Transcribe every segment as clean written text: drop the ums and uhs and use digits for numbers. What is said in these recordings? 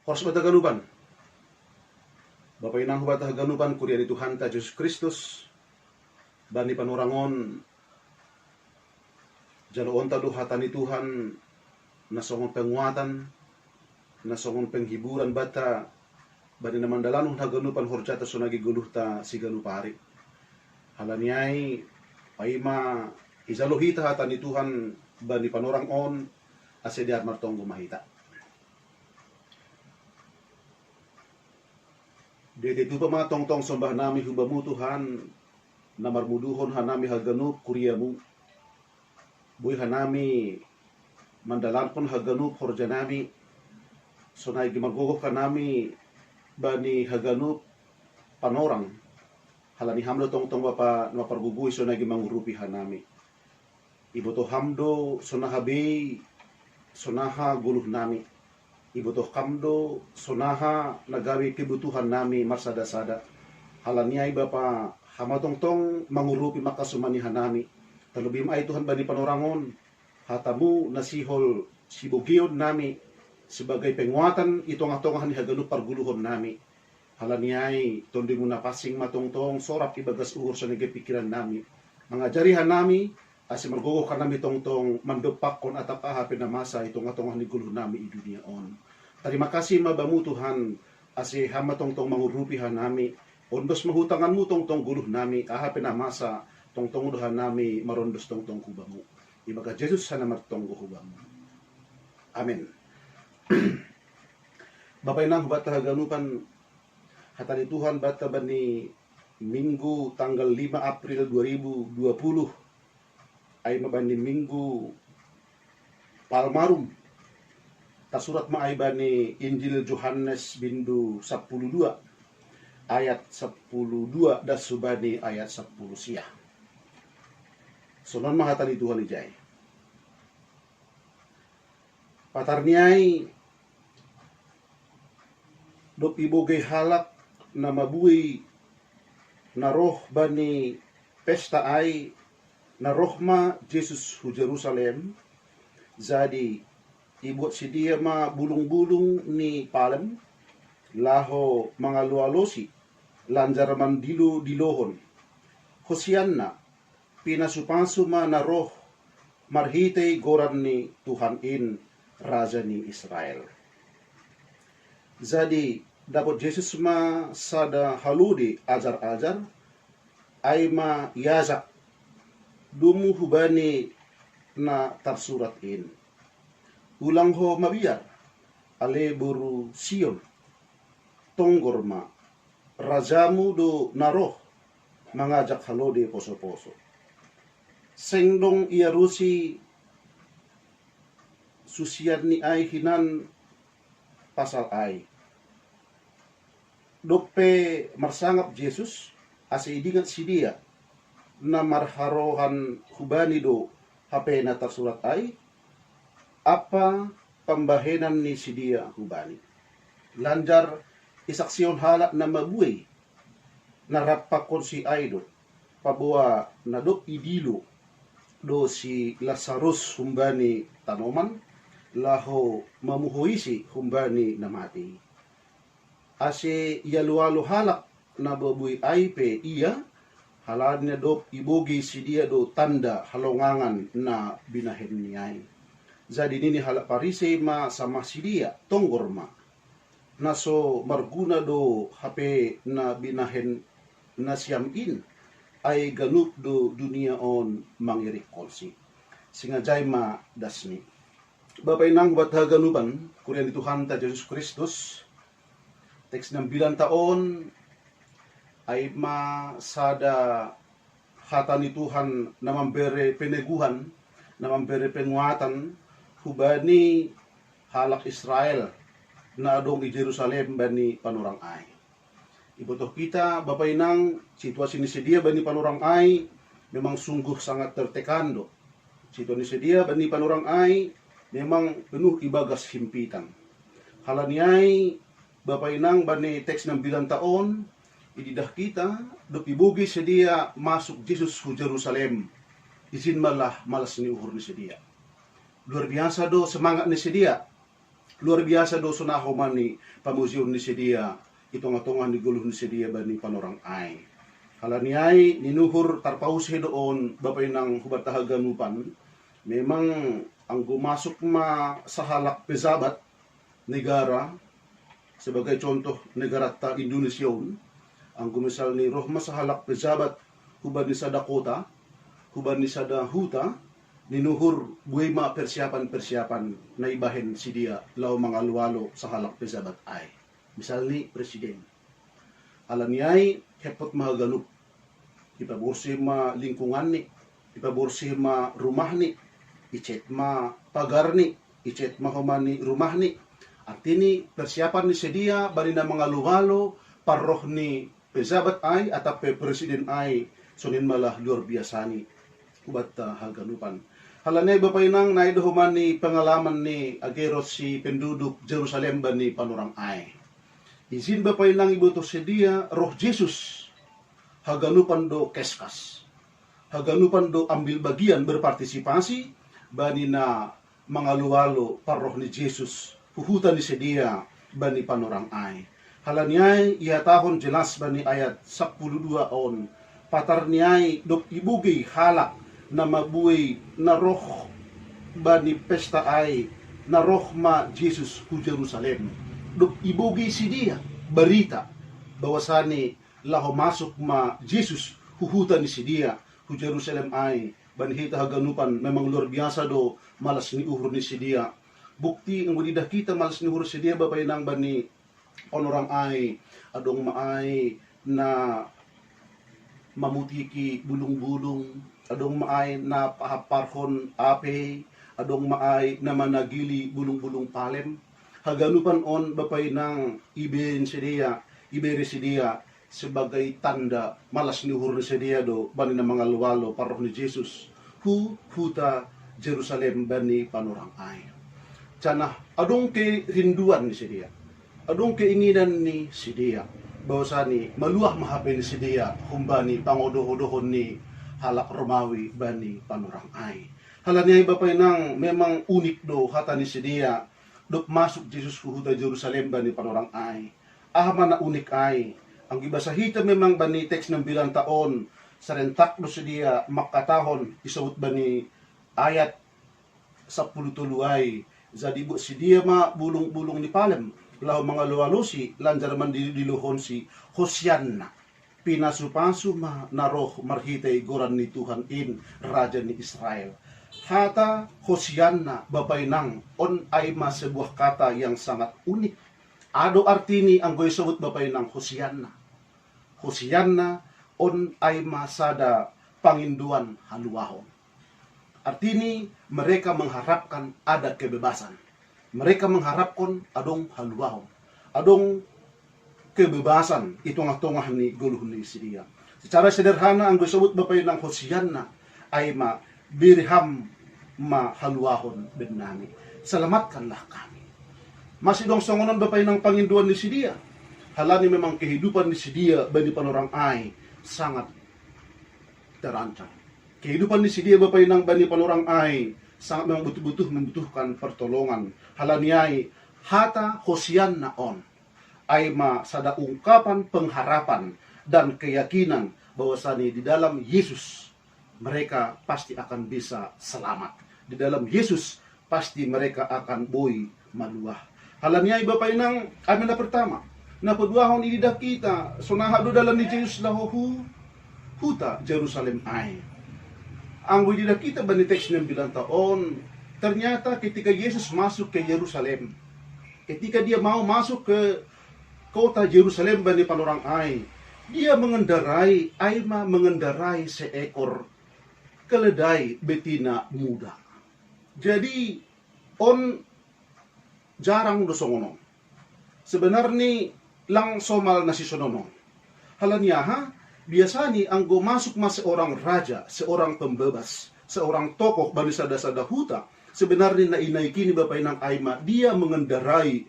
Horas mataganuban. Bapak inang hubat haganuban kuria di Tuhan ta Yesus Kristus. Bani panurangon jaloon ta hatani Tuhan nasongon penguatan, nasongon penghiburan bata bani namandalanun haganupan horjata sonagi guluh ta si ganupari. Halaniai paima izalohita hatani Tuhan bani panurangon asediat martonggo mahita. Dede tu pamatong tong sombah nami hubamu Tuhan namar muduhon hanami haganup kuriamu buy hanami mandalanpon haganup horjanami sonai gimargogoh kanami bani haganup panorang halani hamdo tong bapa naparguguy sonai gimangurupi hanami iboto hamdo sonahabe sonaha guluh nami iboto kamdo sonaha nagawi kebutuhan nami marsada-sada halaniai bapa hamatong-tong mangurupi makasumani hanami terlebih ay Tuhan bani panorangon hatamu nasihol sibugion nami sebagai penguatan itong-atongan ni haganup parguluhon nami halaniai tondi muna pasing matong-tong sorap ibagas uhur sa pikiran nami mengajari hanami asi margogo kanami tong-tong mandopakon atap ahapin na masa itong-atongan ni guluh nami i dunia on. Terima kasih mabamu Tuhan asi hamatong-tong mangurupi hanami ondos mahutangan mo tong guluh nami ahapin na masa tong udahan nami marondos tong kubamu. Ibaga Jesus sana martonggo hubamu. Amen. Bapak inang bata haganupan hatani Tuhan bata bani Minggu tanggal 5 April 2020 ay mabani Minggu Palmarum tasurat maay bani Injil Yohanes bindu 12 ayat 12 das subani ayat 10 siya. Sunan mahatani Tuhan ijay. Patarniay dop ibogay halak na mabuhay na roh bani pesta ay na rohma Jesus hu Jerusalem jadi ibuat si dia ma bulung-bulung ni palem laho mga lualosi lanjar mandilu dilohon hosianna pinasupasu ma na roh marhitay goran ni Tuhan in Raja ni Israel. Jadi dapat Jesus ma sada haludi ajar-ajar ay ma yazak dumu hubani na tarsurat in ulang ho mabiyar ale buru Sion tonggorma rajamu do naroh mangajak halode poso-poso sengdong iarusi susian ni ay hinan pasal ay dope marsangap Jesus asa idingat si dia na marharohan hubani do hape na tarsurat ay apa pambahenan ni si dia hubani lanjar isaksyon halak na mabuhay narapakon si Aido pabuwa na do idilo do si Lazarus humbani tanoman laho mamuhuisi humbani na mati ase yalualo halak na babuy aipe iya halad niya do ibogi si dia do tanda halongangan na binahen niyay jadi nini halak parise ma sama si dia tonggorma naso marguna do hape na binahen na siyamin ay ganup do dunia on mangirik kolsi singajay ma dasmi Bapak inang buat haganuban kurian di Tuhan ta Yesus Kristus teks 9 taon ay masada hata ni Tuhan na memberi peneguhan na memberi penguatan hubani halak Israel na adong di Jerusalem bani panurang ay. Ibutoh kita Bapak inang situasi ni sedia bani panurang ay memang sungguh sangat tertekando. Situasi ni sedia bani panurang ay memang penuh ibagas himpitan. Halaniay Bapak inang bani teks 9 taon ididah kita dop ibugi sedia masuk Jesus ke Jerusalem. Izin malah malas ni uhur ni sedia. Luar biasa do semangat ni sedia. luar biasa do sunaho mani pamuzion ni sedia ito nga tongan ni guluh ni sedia bani panorang ay. Halaniay ninuhur tarpaus doon bapay ng hubatahaganupan. Memang ang gumasok sa halak pezabat negara sebagai contoh negara ta Indonesia ang gumisal ni roh sa halak pezabat huban ni sada kota, huban ni sada huta, ninuhur buhay persiapan na ibahin si dia law mga luwalo sa halak pezabat ay. Misal ni presiden. Alaniyay hepot mahaganup. Ipabursi ma lingkungan ni, ipabursi ma rumah ni, icet ma pagar ni, icet ma humani rumah ni. Artini persiapan ni sedia bali na mga luwalo paroh ni pejabat ay at presiden ay sunin malah luar biasa ni ubat haganupan. Halanay ba pa inang naidahuman ni pengalaman ni ageros si penduduk Jerusalem ba ni panurang ay. Izin ba pa inang ibuto sedia roh Jesus haganupan do keskas. Haganupan do ambil bagian berpartisipasi bani na mga luwalo paroh ni Jesus huhutan ni sedia bani panorang ay. Halanyay ihatahon jelas bani ayat 12 on patar niyay dok ibugi halak na mabuhay na roh bani pesta ay na roh ma Jesus hu Jerusalem. Dok ibugi sedia berita bahwasani laho masuk ma Jesus huhutan ni sedia hu Jerusalem ay bani hita haganupan memang luar biasa do malas ni uhur ni sedia. Bukti ang gudidah kita malas ni uhur sedia bapay nang bani onorang ay adong maay na mamutiki bulung-bulung, adong maay na pahaparhon ape, adong maay na managili bulung-bulung palem. Haganupan on bapay nang iberi sedia sebagai tanda malas ni uhur ni sedia do bani na mga luwalo paroh ni Jesus huta Jerusalem bani panorang ay. Canah adong kerinduan ni sedia. Adong keinginan ni sedia bahwasani maluah mahapin ni sedia humbani pangodoh-odohon ni halak Romawi bani panorang ay. Halaniay bapay nang memang unik do hata ni sedia dok masuk Jesus huta Jerusalem bani panorang ay. Ahman na unik ay. Ang gibasahita memang bani teks ng bilang taon sa rentak do sedia makatahon isawut bani ayat 10 ay. Jadi bu sedia ma bulung-bulung ni palem lau mga luwalusi lanjar man diluhon si Hosianna pinasupasu ma naroh marhitay goran ni Tuhan in Raja ni Israel. Hata Hosianna bapay nang on ay sebuah kata yang sangat unik. Ado artini ang goy sabut bapay nang Hosianna. Hosianna on ay masada panginduan haluahon. Artini mereka mengharapkan ada kebebasan. Mereka mengharapkan adong haluahon. Adong kebebasan itu tongah ni guluh ni sedia. Secara sederhana ang disebut bapay ng Hosianna ay birham haluahon benami. Selamatkanlah kami. Masih dong songonan bapay ng panginduan ni sedia. Halani memang kehidupan ni sedia bani panorang ay sangat terancam. Kehidupan ni sedia bapay ng bani panorang ay sangat memang membutuhkan pertolongan. Halaniay hata Hosianna on ay sada ungkapan pengharapan dan keyakinan bahwasanya di dalam Yesus mereka pasti akan bisa selamat. Di dalam Yesus pasti mereka akan boy maluah. Halaniay bapay nang amin na pertama na paduahon inidah kita sunahado dalam ni Jesus lahohu huta Jerusalem ay. Ang wididah kita bani teks ng bilang taon, ternyata ketika Yesus masuk ke Yerusalem, ketika dia mau masuk ke kota Yerusalem bani panorang ay, dia mengendarai seekor keledai betina muda. Jadi on jarang dosongono. Sebenarnya lang somal na si sonono. Halanya biasanya anggo masuk seorang raja, seorang pembebas, seorang tokoh bani sada-sada huta, sebenarnya na inaiki ni bapay ng Aima, dia mengendarai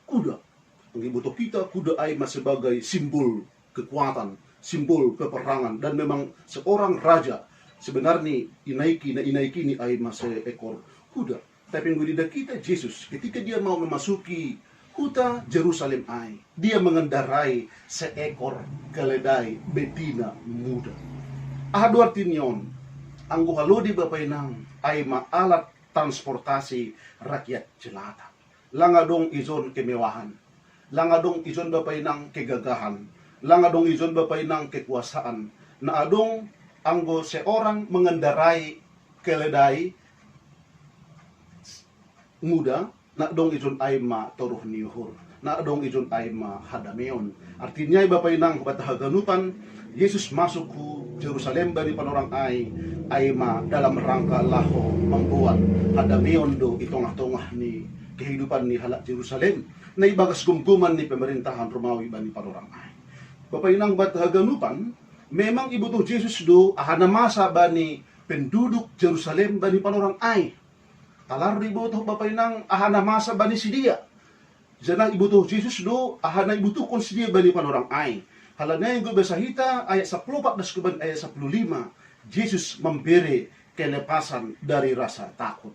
kuda. Ang ibuto kita, kuda Aima sebagai simbol kekuatan, simbol peperangan, dan memang seorang raja sebenarnya inaiki ni Aima seekor kuda. Tapi yang gudida kita, Yesus, ketika dia mau memasuki huta Jerusalem ai, dia mengendarai seekor keledai betina muda. Ahadu artinyon, anggo halodi bapainang ay maalat transportasi rakyat jelata. Langadong izon kemewahan, langadong izon bapainang kegagahan, langadong izon bapainang kekuasaan, na adong anggo seorang mengendarai keledai muda, na dong izon ay ma toruh niuhur, na dong izon ay ma hadameon. Artinya bapay nang batahaganupan, Yesus masuk ke Jerusalem bani panorang ay ma dalam rangka laho membuat hadameon do itongah-tongah ni kehidupan ni halak Jerusalem, na ibagas gumguman ni pemerintahan Romawi bani panorang ay. Bapay nang batahaganupan, memang ibutuh Yesus do ahana masa bani penduduk Jerusalem bani panorang ay. Talar ibutuh bapay nang ahana masa bani sidia. Jana ibutuh Yesus do ahana ibutuh kon sidia bani panorang ay. Halanya yang gue basahita ayat 14 dan ayat 15, Yesus memberi kelepasan dari rasa takut.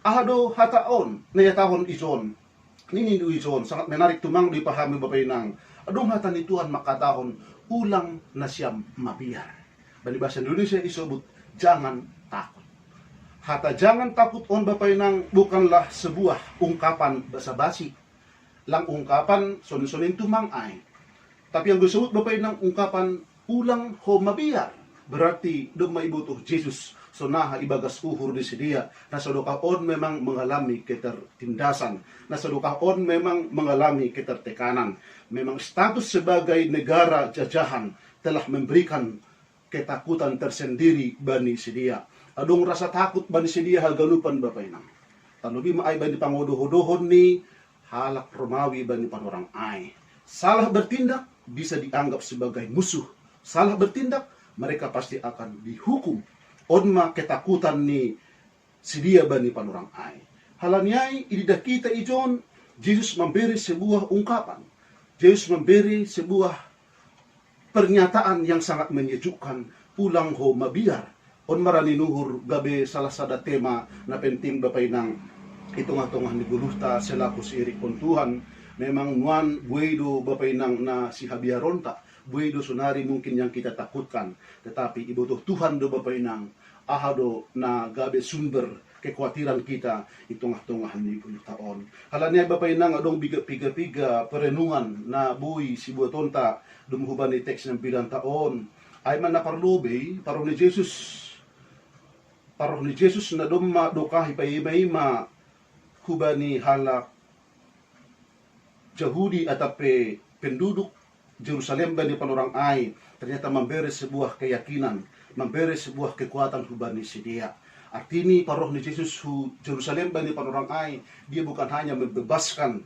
Ahado hataon na tahun izon. Nini do izon sangat menarik tumang dipahami bapay nang. Adong hatan ni Tuhan makatahon ulang na siyam mabiar. Bani bahasa Indonesia disebut jangan takut. Hata jangan takut on bapay nang bukanlah sebuah ungkapan basa-basi. Lang ungkapan sonin-sonin tumang ay. Tapi yang disebut bapay nang ungkapan ulang ho mabiar. Berarti do maibutuh Yesus sonaha ibagas uhur di sedia. Na sadokahon memang mengalami ketertindasan. Na sadokahon memang mengalami ketertekanan. Memang status sebagai negara jajahan telah memberikan ketakutan tersendiri bani sedia. Adong rasa takut bani sedia hagalupan bapay nang. Tanubi maay bani pangodoh-dohon ni halak Romawi bani panorang ay. Salah bertindak bisa dianggap sebagai musuh. Salah bertindak mereka pasti akan dihukum. Onma ketakutan ni sedia bani panorang ay. Halanyai ididah kita ijon, Yesus memberi sebuah ungkapan. Yesus memberi sebuah pernyataan yang sangat menyejukkan. Pulang ho mabiar. On marani nuhur gabe salah sada tema na penting bapay nang itong-atongah ni guluhta selaku siirik kon Tuhan. Memang nuan buedo bapay nang na si habiaronta. Buedo sunari mungkin yang kita takutkan. Tetapi ibutuh Tuhan do bapay nang ahado na gabe sumber kekhawatiran kita itong-atongah ni puluh taon. Halanya bapay nang adong piga-piga perenungan na buhi si buatonta dumhuban ni teks ng 9 taon. Ay man naparlubay, paroh ni Jesus na dumma dokahi paima hubani halak Yahudi atape penduduk Jerusalem bani panorang ay ternyata memberi sebuah keyakinan, memberi sebuah kekuatan hubani sedia. Artini paroh ni Jesus hu Jerusalem bani panorang ay, dia bukan hanya membebaskan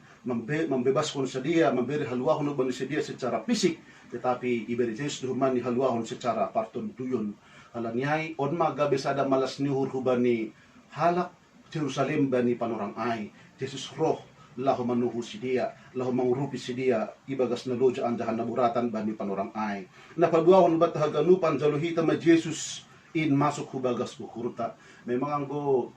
sedia, memberi haluahon hubani sedia secara fisik, tetapi iberi Jesus humani haluahon secara parton tuyun. Halanyai onma gabe sada malas nihur hubani halak Jerusalem bani panorang ay. Jesus roh lahu manuhu sidia, lahu mangurupi sidia ibagas na loja andahan naburatan bani panorang ay. Napabuahon bat haganupan jaluhita ma Jesus in masuk hubagas bukurta. Memang anggo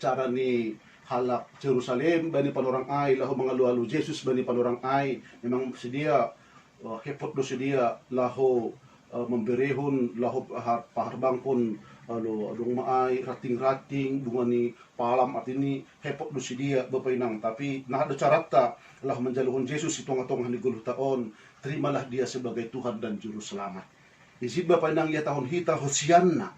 cara ni halak Jerusalem bani panorang ay, lahu mga lualu Jesus bani panorang ay. Memang sidia hepot do sidia lahu memberehon lahu paharbangkon adong maay rating-rating bunga ni palam artini hepot do sidia bapay nang. Tapi nahado carata lah menjaluhon Jesus itong-atong ni guluh taon, terimalah dia sebagai Tuhan dan juru selamat. Isip bapay nang ya tahun hita hosianna,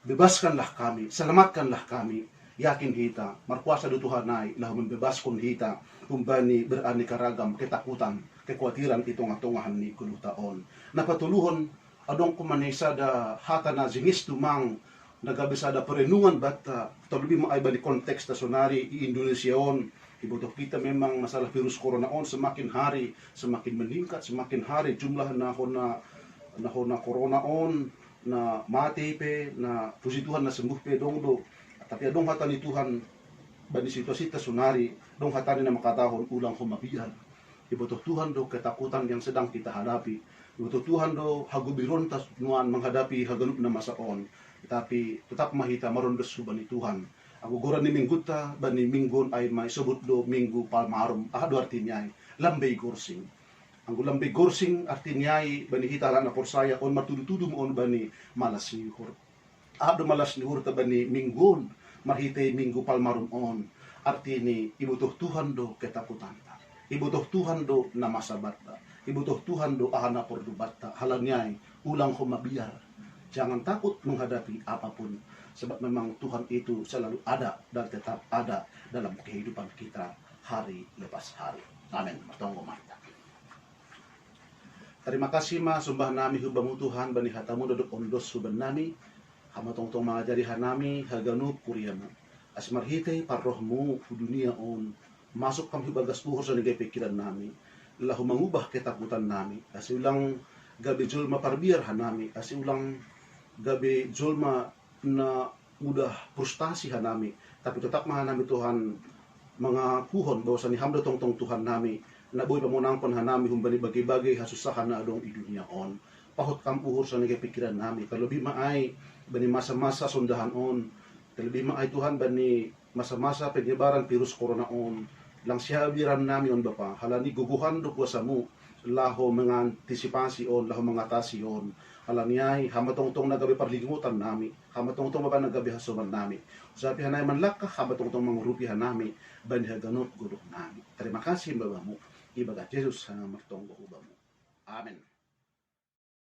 bebaskanlah kami, selamatkanlah kami. Yakin hita markuasa do Tuhan ay lah membebaskan hita kumbani beraneka ragam ketakutan, kekhawatiran itong-atongahan ni guluh taon. Napatuluhon adong kumanesa da hata na zingis tumang nagabisa da perenungan bata terlebih maaiba di konteks tasonari i Indonesia on. Ibutuh kita memang masalah virus corona on semakin hari semakin meningkat, semakin hari jumlah na corona on na mati pe na puji Tuhan na sembuh pe dongdo. Tapi adong hata ni Tuhan bani situasi tasonari dong hata ni na makatahon ulang humabihan. Ibutuh Tuhan do ketakutan yang sedang kita hadapi. Ibutuh Tuhan do hagubiron tas nuan menghadapi haganup na masaon. Tetapi tetap mahita marondes subani Tuhan. Ang guguran ni mingguta bani minggon ay may subot do minggu palmarum do artinya ay lambay gorsing. Ang lambay gorsing artinya ay bani hitalan na porsaya on matudutudu mo on bani malas nihur. Do malas nihur ta bani minggon marhitay minggu palmarum on artini ibutuh Tuhan do ketakutan ta. Ibutuh Tuhan do na masabat ta. Ibutuh Tuhan do ahana pordubat ta. Halanyay ulang humabiar. Jangan takut menghadapi apapun. Sebab memang Tuhan itu selalu ada dan tetap ada dalam kehidupan kita hari lepas hari. Amin. Bertonggo mata. Terima kasih ma sumbah nami hubamu Tuhan bani hatamu duduk ondos huban nami. Hama tong-tong mengajari hanami haganu kuriamu. Asmar hitay parrohmu dunia on. Masuk kami bagas buhor sa nagay pikiran nami. Lahu mengubah ketakutan nami. Asi ulang gabi julma parbiar hanami. Asi ulang gabi julma na udah frustasi hanami, tapi tetap mahanami Tuhan mengakuhon bahwa ni hamda tong Tuhan nami na boy pamunangpon hanami humbani bagi-bagi hasusahan na adong i dunia on pahot kampuhor sa nagay pikiran nami terlebih maay bani masa-masa sundahan on terlebih maay Tuhan bani masa-masa penyebaran virus corona on lang siya biram nami on Bapa halani guguhan do kuasamu laho mengantisipasi on laho mengatasi on halaniay hamatong-tong nagabi parlimutan nami hamatong-tong maba nagabi hasuman nami sabi hanay manlaka hamatong-tong mangurupihan nami banhaganot guruk nami. Terima kasih babamu ibagat Jesus sa martong ubamu. Amen.